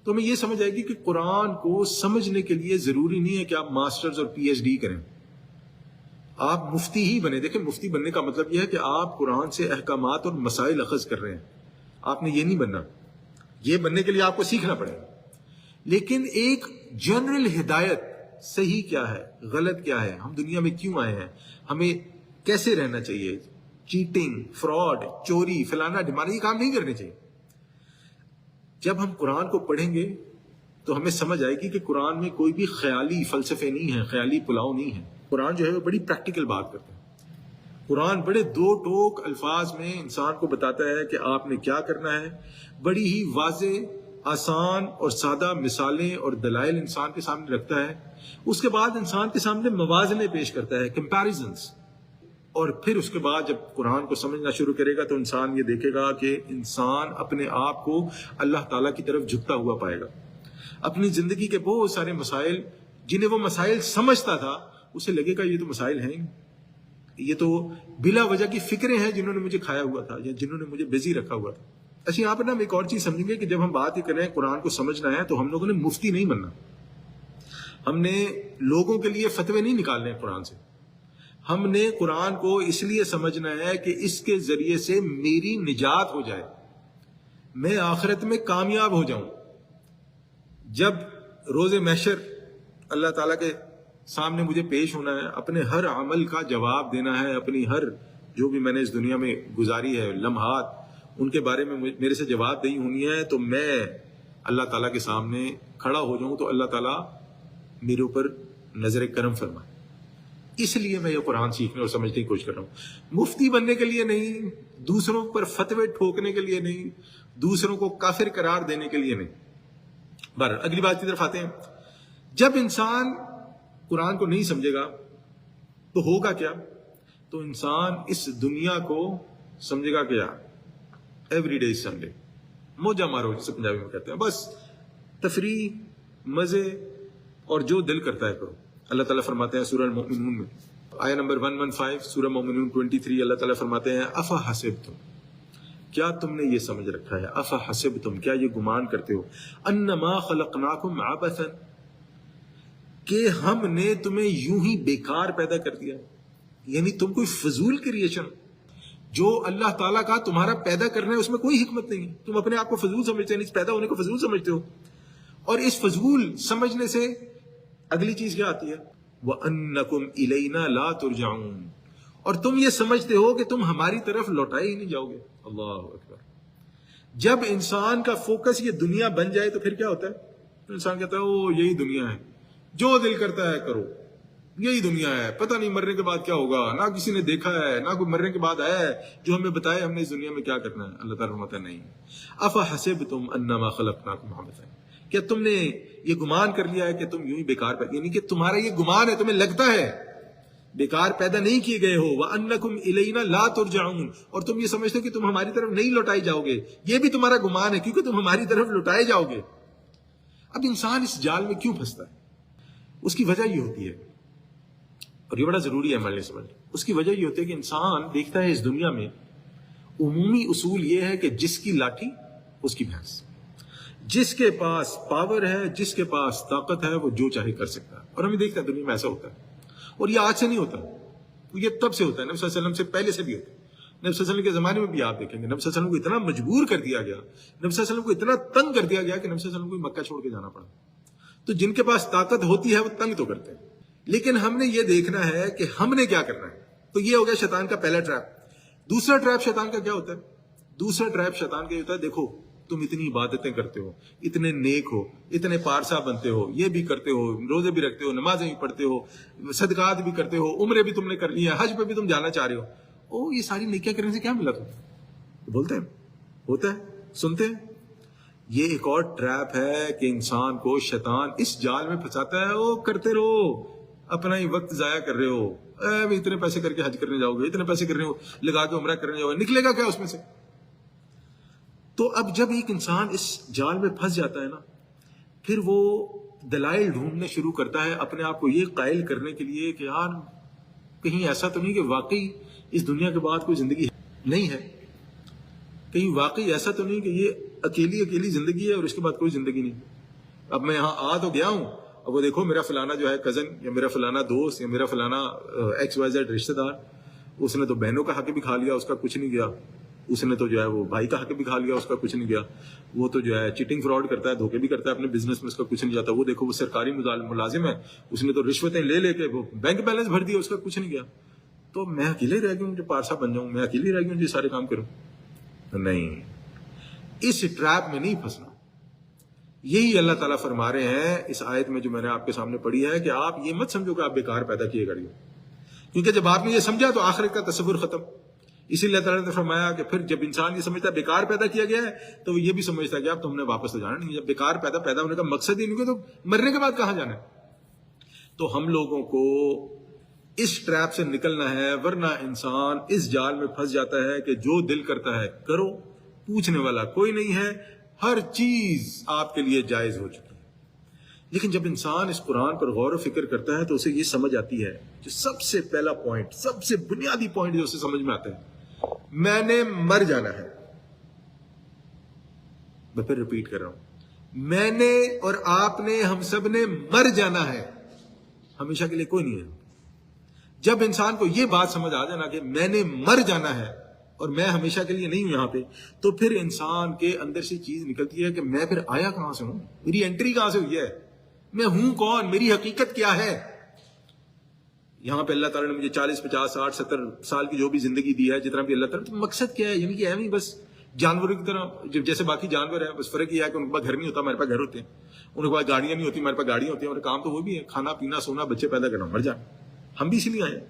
تو ہمیں یہ سمجھ آئے گی کہ قرآن کو سمجھنے کے لیے ضروری نہیں ہے کہ آپ ماسٹرز اور پی ایچ ڈی کریں, آپ مفتی ہی بنے. دیکھیں, مفتی بننے کا مطلب یہ ہے کہ آپ قرآن سے احکامات اور مسائل اخذ کر رہے ہیں. آپ نے یہ نہیں بننا, یہ بننے کے لیے آپ کو سیکھنا پڑے گا. لیکن ایک جنرل ہدایت، صحیح کیا ہے، غلط کیا ہے، ہم دنیا میں کیوں آئے ہیں، ہمیں کیسے رہنا چاہیے، چیٹنگ، فراڈ، چوری، فلانا ڈھمانا، یہ کام نہیں کرنے چاہیے. جب ہم قرآن کو پڑھیں گے تو ہمیں سمجھ آئے گی کہ قرآن میں کوئی بھی خیالی فلسفے نہیں ہیں، خیالی پلاؤ نہیں ہے. قرآن جو ہے وہ بڑی پریکٹیکل بات کرتا ہے. قرآن بڑے دو ٹوک الفاظ میں انسان کو بتاتا ہے کہ آپ نے کیا کرنا ہے. بڑی ہی واضح، آسان اور سادہ مثالیں اور دلائل انسان کے سامنے رکھتا ہے. اس کے بعد انسان کے سامنے موازنے پیش کرتا ہے، کمپیریزنز. اور پھر اس کے بعد جب قرآن کو سمجھنا شروع کرے گا تو انسان یہ دیکھے گا کہ انسان اپنے آپ کو اللہ تعالیٰ کی طرف جھکتا ہوا پائے گا. اپنی زندگی کے بہت سارے مسائل جنہیں وہ مسائل سمجھتا تھا، اسے لگے گا یہ تو مسائل ہیں، یہ تو بلا وجہ کی فکریں ہیں جنہوں نے مجھے کھایا ہوا تھا یا جنہوں نے مجھے بزی رکھا ہوا تھا. اچھا، یہاں پر نا ہم ایک اور چیز سمجھیں گے کہ جب ہم بات یہ کریں قرآن کو سمجھنا ہے تو ہم لوگوں نے مفتی نہیں بننا. ہم نے لوگوں کے لیے فتوے نہیں نکالنے ہیں قرآن سے. ہم نے قرآن کو اس لیے سمجھنا ہے کہ اس کے ذریعے سے میری نجات ہو جائے، میں آخرت میں کامیاب ہو جاؤں. جب روز محشر اللہ تعالیٰ کے سامنے مجھے پیش ہونا ہے، اپنے ہر عمل کا جواب دینا ہے، اپنی ہر جو بھی میں نے اس دنیا میں گزاری ہے لمحات، ان کے بارے میں میرے سے جواب دہی ہونی ہے، تو میں اللہ تعالیٰ کے سامنے کھڑا ہو جاؤں تو اللہ تعالیٰ میرے اوپر نظر کرم فرمائے. اس لیے میں یہ قرآن سیکھنے اور سمجھنے کی کوشش کر رہا ہوں. مفتی بننے کے لیے نہیں، دوسروں پر فتوے ٹھوکنے کے لیے نہیں، دوسروں کو کافر قرار دینے کے لیے نہیں. بہرحال اگلی بات کی طرف آتے ہیں. جب انسان قرآن کو نہیں سمجھے گا تو ہوگا کیا؟ تو انسان اس دنیا کو سمجھے گا کیا؟ ایوری ڈے از سنڈے، موجہ مارو جسے پنجابی میں کہتے ہیں. بس تفریح، مزے اور جو دل کرتا ہے کرو. اللہ تعالیٰ فرماتے ہیں سورہ المؤمنون میں آیہ نمبر 115 سورہ مومنون 23، اللہ تعالیٰ فرماتے ہیں افحسبتم، کیا تم نے یہ سمجھ رکھا ہے، افحسبتم، کیا یہ گمان کرتے ہو، انما خلقناکم عبثا، کہ ہم نے تمہیں یوں ہی بیکار پیدا کر دیا. یعنی تم کوئی فضول کریشن، جو اللہ تعالیٰ کا تمہارا پیدا کرنا ہے اس میں کوئی حکمت نہیں ہے. تم اپنے آپ کو فضول سمجھتے ہیں، اس پیدا ہونے کو فضول سمجھتے ہو. اور اس فضول سمجھنے سے اگلی چیز کیا آتی ہے، وَأَنَّكُمْ إِلَيْنَا لَا تُرْجَعُونَ، اور تم یہ سمجھتے ہو کہ تم ہماری طرف لوٹائے ہی نہیں جاؤ گے. اللہ اکبر. جب انسان کا فوکس یہ دنیا بن جائے تو پھر کیا ہوتا ہے؟ انسان کہتا ہے او یہی دنیا ہے، جو دل کرتا ہے کرو، یہی دنیا ہے، پتہ نہیں مرنے کے بعد کیا ہوگا، نہ کسی نے دیکھا ہے، نہ کوئی مرنے کے بعد آیا ہے جو ہمیں بتائے ہم نے اس دنیا میں کیا کرنا ہے. اللہ تعالیٰ فرماتا ہے نہیں، افحسبتم انما خلقناکم عبثا، کیا تم نے یہ گمان کر لیا ہے کہ تم یوں ہی بیکار پیدا، یعنی کہ تمہارا یہ گمان ہے، تمہیں لگتا ہے بیکار پیدا نہیں کیے گئے ہو. وَأَنَّكُمْ إِلَيْنَا لَا تُرْجَعُونَ، اور تم یہ سمجھتے ہو کہ تم ہماری طرف نہیں لوٹائے جاؤ گے. یہ بھی تمہارا گمان ہے کیونکہ تم ہماری طرف لوٹائے جاؤ گے. اب انسان اس جال میں کیوں پھنستا ہے؟ اس کی وجہ یہ ہوتی ہے، اور یہ بڑا ضروری ہے ہمارے لیے سمجھنا. اس کی وجہ یہ ہوتی ہے کہ انسان دیکھتا ہے اس دنیا میں عمومی اصول یہ ہے کہ جس کی لاٹھی اس کی بھینس. جس کے پاس پاور ہے، جس کے پاس طاقت ہے، وہ جو چاہے کر سکتا ہے. اور ہمیں دیکھتا ہے دنیا میں ایسا ہوتا ہے، اور یہ آج سے نہیں ہوتا، یہ تب سے ہوتا ہے، نبی صلی اللہ علیہ وسلم سے پہلے سے بھی ہوتا ہے. نبی صلی اللہ علیہ وسلم کے زمانے میں بھی آپ دیکھیں گے نبی صلی اللہ علیہ وسلم کو اتنا مجبور کر دیا گیا، نبی صلی اللہ علیہ وسلم کو اتنا تنگ کر دیا گیا کہ نبی صلی اللہ علیہ وسلم کو مکہ چھوڑ کے جانا پڑا. تو جن کے پاس طاقت ہوتی ہے وہ تنگ تو کرتے ہیں، لیکن ہم نے یہ دیکھنا ہے کہ ہم نے کیا کرنا ہے. تو یہ ہو گیا شیطان کا پہلا ٹریپ. دوسرا ٹریپ شیطان کا کیا ہوتا ہے؟ دوسرا ٹریپ شیطان کا یہ ہوتا ہے، دیکھو تم اتنی عبادتیں کرتے ہو، اتنے نیک ہو، اتنے پارسا بنتے ہو، یہ بھی کرتے ہو، روزے بھی رکھتے ہو، نمازیں بھی پڑھتے ہو، صدقات بھی کرتے ہو، عمرے بھی تم نے کر لی ہے، حج پہ بھی تم جانا چاہ رہے ہو، یہ ساری نیکیاں کرنے سے کیا ملا تم؟ بولتے ہیں، ہوتا ہے، سنتے ہیں. یہ ایک اور ٹریپ ہے کہ انسان کو شیطان اس جال میں پھنساتا ہے، وہ کرتے رہو، اپنا ہی وقت ضائع کر رہے ہو، اتنے پیسے کر کے حج کرنے جاؤ گے، اتنے پیسے کرنے ہو لگا کے عمرہ کرنے جاؤ گے، نکلے گا کیا اس میں سے؟ تو اب جب ایک انسان اس جال میں پھنس جاتا ہے نا، پھر وہ دلائل ڈھونڈنے شروع کرتا ہے اپنے آپ کو یہ قائل کرنے کے لیے کہ یار کہیں ایسا تو نہیں کہ واقعی اس دنیا کے بعد کوئی زندگی نہیں ہے، کہیں واقعی ایسا تو نہیں کہ یہ اکیلی زندگی ہے اور اس کے بعد کوئی زندگی نہیں. اب میں یہاں آ تو گیا ہوں، اب وہ دیکھو میرا فلانا جو ہے کزن یا میرا فلانا دوست یا میرا فلانا XYZ رشتہ دار، اس نے تو بہنوں کا حق بھی کھا لیا، اس کا کچھ نہیں گیا. اس نے تو جو ہے وہ بھائی کا حق بھی کھا لیا, اس کا کچھ نہیں گیا. وہ تو جو ہے چیٹنگ فراڈ کرتا ہے, دھوکے بھی کرتا ہے اپنے بزنس میں, اس کا کچھ نہیں جاتا. وہ دیکھو وہ سرکاری ملازم ہے, اس نے تو رشوتیں لے کے وہ بینک بیلنس بھر دیا, اس کا کچھ نہیں گیا. تو میں اکیلے رہ گیا ہوں جو پارسا بن جاؤں, میں اکیلے رہ گیا ہوں جو سارے کام کروں. نہیں, اس ٹریپ میں نہیں پھنسنا. یہی اللہ تعالیٰ فرما رہے ہیں اس آیت میں جو میں نے آپ کے سامنے پڑھی ہے کہ آپ یہ مت سمجھو کہ آپ بیکار پیدا کیے گا, کیونکہ جب آپ نے یہ سمجھا تو آخرت کا تصور ختم. اسی لیے اللہ تعالیٰ نے فرمایا کہ پھر جب انسان یہ سمجھتا ہے بیکار پیدا کیا گیا ہے تو وہ یہ بھی سمجھتا ہے کہ اب تو ہم نے واپس تو جانا نہیں. جب بیکار پیدا ہونے کا مقصد ہی نہیں, تو مرنے کے بعد کہاں جانا ہے. تو ہم لوگوں کو اس ٹریپ سے نکلنا ہے, ورنہ انسان اس جال میں پھنس جاتا ہے کہ جو دل کرتا ہے کرو, پوچھنے والا کوئی نہیں ہے, ہر چیز آپ کے لیے جائز ہو چکی ہے. لیکن جب انسان اس قرآن پر غور و فکر کرتا ہے تو اسے یہ سمجھ آتی ہے, جو سب سے پہلا پوائنٹ, سب سے بنیادی پوائنٹ جو اسے سمجھ میں آتا ہے, میں نے مر جانا ہے. میں پھر ریپیٹ کر رہا ہوں, میں نے اور آپ نے, ہم سب نے مر جانا ہے, ہمیشہ کے لیے کوئی نہیں ہے. جب انسان کو یہ بات سمجھ آ جانا کہ میں نے مر جانا ہے اور میں ہمیشہ کے لیے نہیں ہوں یہاں پہ, تو پھر انسان کے اندر سے چیز نکلتی ہے کہ میں پھر آیا کہاں سے ہوں, میری انٹری کہاں سے ہوئی ہے, میں ہوں کون, میری حقیقت کیا ہے. یہاں پہ اللہ تعالیٰ نے مجھے 40 50 60 70 سال کی جو بھی زندگی دی ہے, جتنا بھی اللہ تعالیٰ, تو مقصد کیا ہے, یعنی کہ نہیں بس جانوروں کی طرح جیسے باقی جانور ہیں, بس فرق یہ ہے کہ ان کے پاس گھر نہیں ہوتا, ہمارے پاس گھر ہوتے ہیں. ان کے پاس گاڑیاں نہیں ہوتی, ہمارے پاس گاڑیاں ہوتی ہیں. اور کام تو وہ بھی ہے, کھانا پینا سونا, بچے پیدا کرنا, مر جائیں. ہم بھی اسی لیے آئے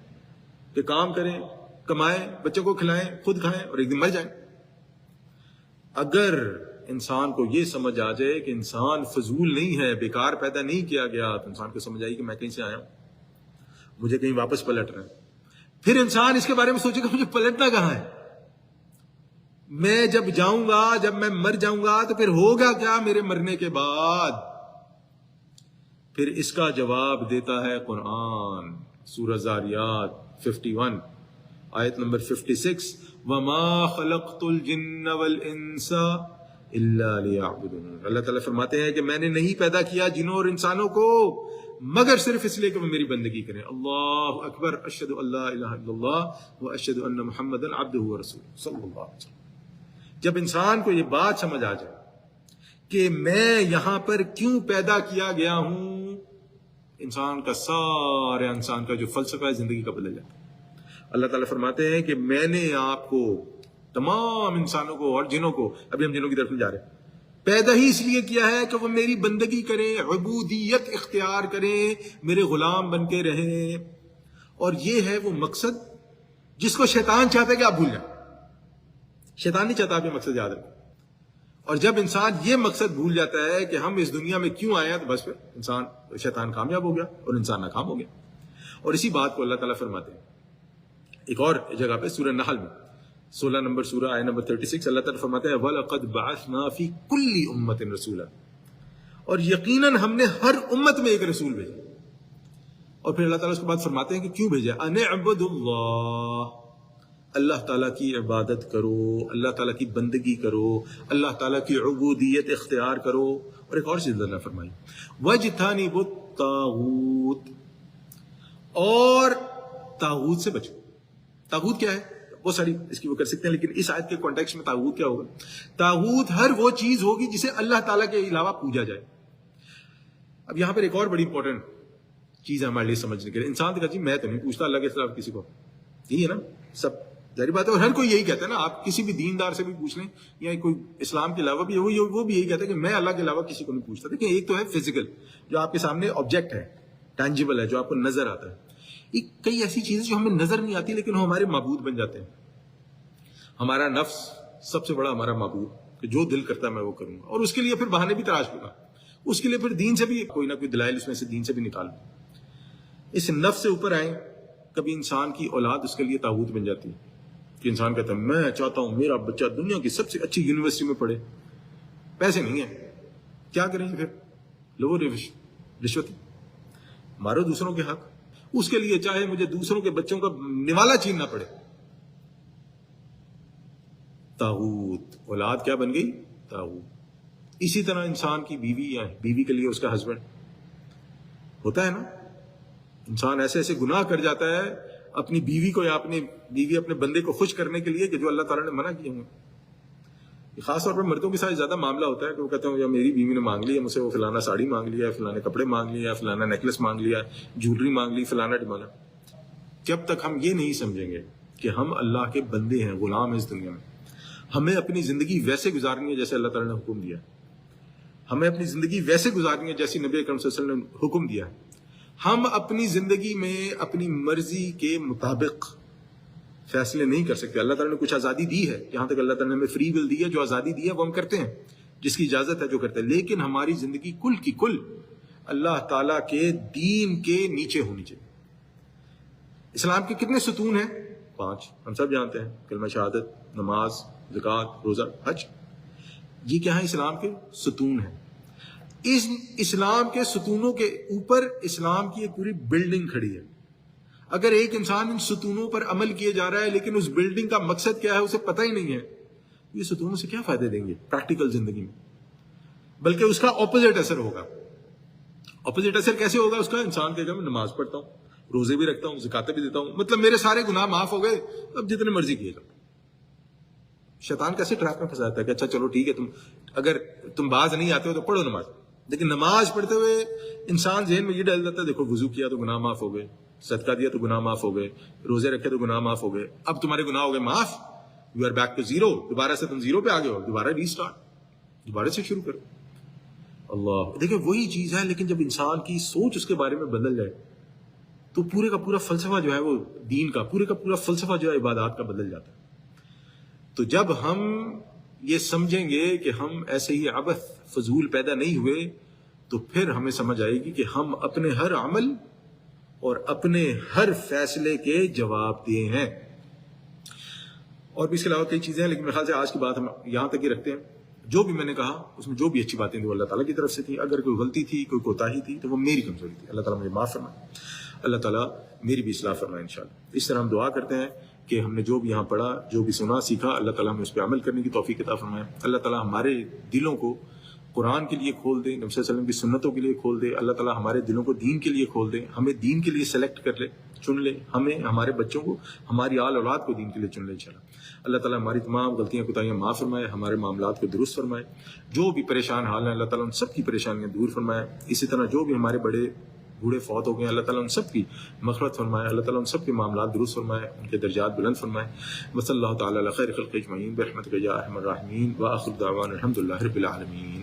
کہ کام کریں, کمائیں, بچوں کو کھلائیں, خود کھائیں اور ایک دن مر جائیں. اگر انسان کو یہ سمجھ آ جائے کہ انسان فضول نہیں ہے, بیکار پیدا نہیں کیا گیا, تو انسان کو سمجھ آئی کہ میں کہیں سے آیا ہوں, مجھے کہیں واپس پلٹنا ہے. پھر انسان اس کے بارے میں سوچے گا مجھے پلٹنا کہاں ہے, میں جب جاؤں گا, جب میں مر جاؤں گا تو پھر ہوگا کیا میرے مرنے کے بعد. پھر اس کا جواب دیتا ہے قرآن, سورہ زاریات 51 آیت نمبر 56, وَمَا خَلَقْتُ الْجِنَّ وَالْإِنسَ إِلَّا لِيَعْبُدُونَ. اللہ تعالیٰ فرماتے ہیں کہ میں نے نہیں پیدا کیا جنوں اور انسانوں کو مگر صرف اس لیے کہ وہ میری بندگی کریں. اللہ اکبر, اشہد ان لا الہ الا اللہ و اشہد ان محمدًا عبدہ و رسولہ صلی اللہ علیہ وسلم. جب انسان کو یہ بات سمجھ آ جائے کہ میں یہاں پر کیوں پیدا کیا گیا ہوں, انسان کا سارے انسان کا جو فلسفہ ہے زندگی کا بدل جاتا ہے. اللہ تعالیٰ فرماتے ہیں کہ میں نے آپ کو, تمام انسانوں کو اور جنوں کو, ابھی ہم جنوں کی طرف نہیں جا رہے, پیدا ہی اس لیے کیا ہے کہ وہ میری بندگی کریں, عبودیت اختیار کریں, میرے غلام بن کے رہیں. اور یہ ہے وہ مقصد جس کو شیطان چاہتا ہے کہ آپ بھول جائیں. شیطان نہیں چاہتا آپ یہ مقصد یاد رکھیں. اور جب انسان یہ مقصد بھول جاتا ہے کہ ہم اس دنیا میں کیوں آئے ہیں, تو بس پھر شیطان کامیاب ہو گیا اور انسان ناکام ہو گیا. اور اسی بات کو اللہ تعالیٰ فرماتے ہیں ایک اور جگہ پہ سورہ نحل میں 16 نمبر سورہ آیت نمبر 36, اللہ تعالیٰ فرماتے ہیں وَلَقَدْ بَعَثْنَا فِي كُلِّ أُمَّةٍ رَسُولًا, اور یقیناً ہم نے ہر امت میں ایک رسول بھیجا. اور پھر اللہ تعالیٰ اس کے بعد فرماتے ہیں کہ کیوں بھیجا, أَنِ اعْبُدُوا اللَّهَ, اللہ تعالیٰ کی عبادت کرو, اللہ تعالیٰ کی بندگی کرو, اللہ تعالیٰ کی عبودیت اختیار کرو. اور ایک اور چیز اللہ فرمائی وَاجْتَنِبُوا الطَّاغُوتَ, اور طاغوت سے بچو. طاغوت کیا ہے, بہت ساری اس کی وہ کر سکتے ہیں, لیکن اس آیت کے کانٹیکسٹ میں طاغوت کیا ہوگا, طاغوت ہر وہ چیز ہوگی جسے اللہ تعالیٰ کے علاوہ پوجا جائے. اب یہاں پر ایک اور بڑی امپورٹنٹ چیز ہے ہمارے لیے سمجھنے کے لیے. انسان تو کہتا ہے میں تو نہیں پوچھتا اللہ کے خلاف کسی کو, یہی ہے نا, سب ظاہر بات ہے, اور ہر کوئی یہی کہتا ہے نا. آپ کسی بھی دیندار سے بھی پوچھ لیں یا کوئی اسلام کے علاوہ بھی وہ بھی یہی کہتا ہے کہ میں اللہ کے علاوہ کسی کو نہیں پوچھتا. دیکھیں ایک تو ہے فزیکل, جو آپ کے سامنے آبجیکٹ ہے, ٹینجیبل ہے, جو آپ کو نظر آتا ہے. کئی ایسی چیزیں جو ہمیں نظر نہیں آتی لیکن وہ ہمارے معبود بن جاتے ہیں. ہمارا نفس سب سے بڑا ہمارا معبود, کہ جو دل کرتا ہے میں وہ کروں گا, اور اس کے لیے پھر بہانے بھی تلاش ہوگا, اس کے لیے پھر دین سے بھی کوئی نہ کوئی دلائل اس میں سے دین سے بھی نکال. اس نفس سے اوپر آئیں, کبھی انسان کی اولاد اس کے لیے طاغوت بن جاتی ہے, کہ انسان کہتا ہے میں چاہتا ہوں میرا بچہ دنیا کی سب سے اچھی یونیورسٹی میں پڑھے, پیسے نہیں ہیں, کیا کریں گے پھر, لو رشوت مارو دوسروں کے حق, اس کے لیے چاہے مجھے دوسروں کے بچوں کا نوالا چھیننا پڑے. طاغوت, اولاد کیا بن گئی, طاغوت. اسی طرح انسان کی بیوی یا بیوی کے لیے اس کا ہسبینڈ ہوتا ہے نا. انسان ایسے ایسے گناہ کر جاتا ہے, اپنی بیوی کو یا اپنے بندے کو خوش کرنے کے لیے کہ جو اللہ تعالیٰ نے منع کیے ہوں. خاص طور پر مردوں کے ساتھ زیادہ معاملہ ہوتا ہے کہ وہ کہتے ہیں یا میری بیوی نے مانگ لی ہے مجھ سے، وہ فلانا ساڑی مانگ لیا ہے، فلانے کپڑے مانگ لیا ہے، فلانا نیکلس مانگ لیا ہے، جولری مانگ لی، فلانا ڈمانا. جب تک ہم یہ نہیں سمجھیں گے کہ ہم اللہ کے بندے ہیں، غلام ہیں اس دنیا میں، ہمیں اپنی زندگی ویسے گزارنی ہے جیسے اللہ تعالیٰ نے حکم دیا ہے. ہمیں اپنی زندگی ویسے گزارنی ہے جیسی نبی اکرم صلی اللہ علیہ وسلم نے حکم دیا ہے. ہم اپنی زندگی میں اپنی مرضی کے مطابق فیصلے نہیں کر سکتے. اللہ تعالیٰ نے کچھ آزادی دی ہے، جہاں تک اللہ تعالیٰ نے ہمیں فری ول دی ہے، جو آزادی دی ہے وہ ہم کرتے ہیں، جس کی اجازت ہے جو کرتے ہیں. لیکن ہماری زندگی کل کی کل اللہ تعالیٰ کے دین کے نیچے ہونی چاہیے. اسلام کے کتنے ستون ہیں؟ 5. ہم سب جانتے ہیں، کلمہ شہادت، نماز، زکوٰۃ، روزہ، حج. یہ کیا ہے؟ اسلام کے ستون ہیں. اس اسلام کے ستونوں کے اوپر اسلام کی ایک پوری بلڈنگ کھڑی ہے. اگر ایک انسان ان ستونوں پر عمل کیے جا رہا ہے لیکن اس بلڈنگ کا مقصد کیا ہے اسے پتہ ہی نہیں ہے، یہ ستونوں سے کیا فائدے دیں گے پریکٹیکل زندگی میں؟ بلکہ اس کا اپوزٹ اثر ہوگا. اپوزٹ اثر کیسے ہوگا اس کا؟ انسان کہے گا میں نماز پڑھتا ہوں، روزے بھی رکھتا ہوں، زکاتیں بھی دیتا ہوں، مطلب میرے سارے گناہ معاف ہو گئے، اب جتنے مرضی کیے جاؤ. شیطان کیسے ٹریپ میں پھنساتا ہے کہ اچھا چلو ٹھیک ہے، اگر تم باز نہیں آتے ہو تو پڑھو نماز. لیکن نماز پڑھتے ہوئے انسان ذہن میں یہ ڈال دیتا ہے دیکھو وضو کیا تو گناہ معاف ہو گئے، صدقہ دیا تو گناہ معاف ہو گئے، روزے رکھے تو گناہ معاف ہو گئے، اب تمہارے گناہ ہو گئے معاف، you are back to zero. دوبارہ سے تم زیرو پہ آ گئے ہو، دوبارہ ریسٹارٹ، دوبارہ سے شروع کرو. اللہ دیکھیں وہی چیز ہے، لیکن جب انسان کی سوچ اس کے بارے میں بدل جائے تو پورے کا پورا فلسفہ جو ہے وہ دین کا، پورے کا پورا فلسفہ جو ہے عبادات کا بدل جاتا ہے. تو جب ہم یہ سمجھیں گے کہ ہم ایسے ہی عبث فضول پیدا نہیں ہوئے تو پھر ہمیں سمجھ آئے گی کہ ہم اپنے ہر عمل اور اپنے ہر فیصلے کے جواب دہ ہیں. اور بھی اس کے علاوہ کئی چیزیں ہیں، لیکن میرے خیال سے آج کی بات ہم یہاں تک ہی رکھتے ہیں. جو بھی میں نے کہا اس میں جو بھی اچھی باتیں تھیں وہ اللہ تعالیٰ کی طرف سے تھی. اگر کوئی غلطی تھی، کوئی کوتاہی تھی تو وہ میری کمزوری تھی. اللہ تعالیٰ مجھے معاف فرمائے، اللہ تعالیٰ میری بھی اصلاح فرمائے انشاءاللہ. اس طرح ہم دعا کرتے ہیں کہ ہم نے جو بھی یہاں پڑھا، جو بھی سنا، سیکھا، اللہ تعالیٰ ہمیں اس پہ عمل کرنے کی توفیق عطا فرمائے. اللہ تعالیٰ ہمارے دلوں کو قرآن کے لیے کھول دے، نبی صلی اللہ علیہ وسلم کی سنتوں کے لیے کھول دے. اللہ تعالیٰ ہمارے دلوں کو دین کے لیے کھول دے، ہمیں دین کے لیے سلیکٹ کر لے، چن لے، ہمیں، ہمارے بچوں کو، ہماری آل اولاد کو دین کے لیے چن لے انشاءاللہ. اللہ تعالیٰ ہماری تمام غلطیاں کوتاہیاں معاف فرمائے، ہمارے معاملات کو درست فرمائے. جو بھی پریشان حال ہیں اللہ تعالیٰ ان سب کی پریشانیاں دور فرمائے. اسی طرح جو بھی ہمارے بڑے بوڑھے فوت ہو گئے اللہ تعالیٰ ان سب کی مغفرت فرمائے، اللہ تعالیٰ ان سب کے معاملات درست فرمائے، ان کے درجات بلند فرمائے. وصلی اللہ تعالیٰ علی خیر خلق اجمعین برحمتک یا ارحم الراحمین، وآخر دعوانا الحمد للہ رب العالمین.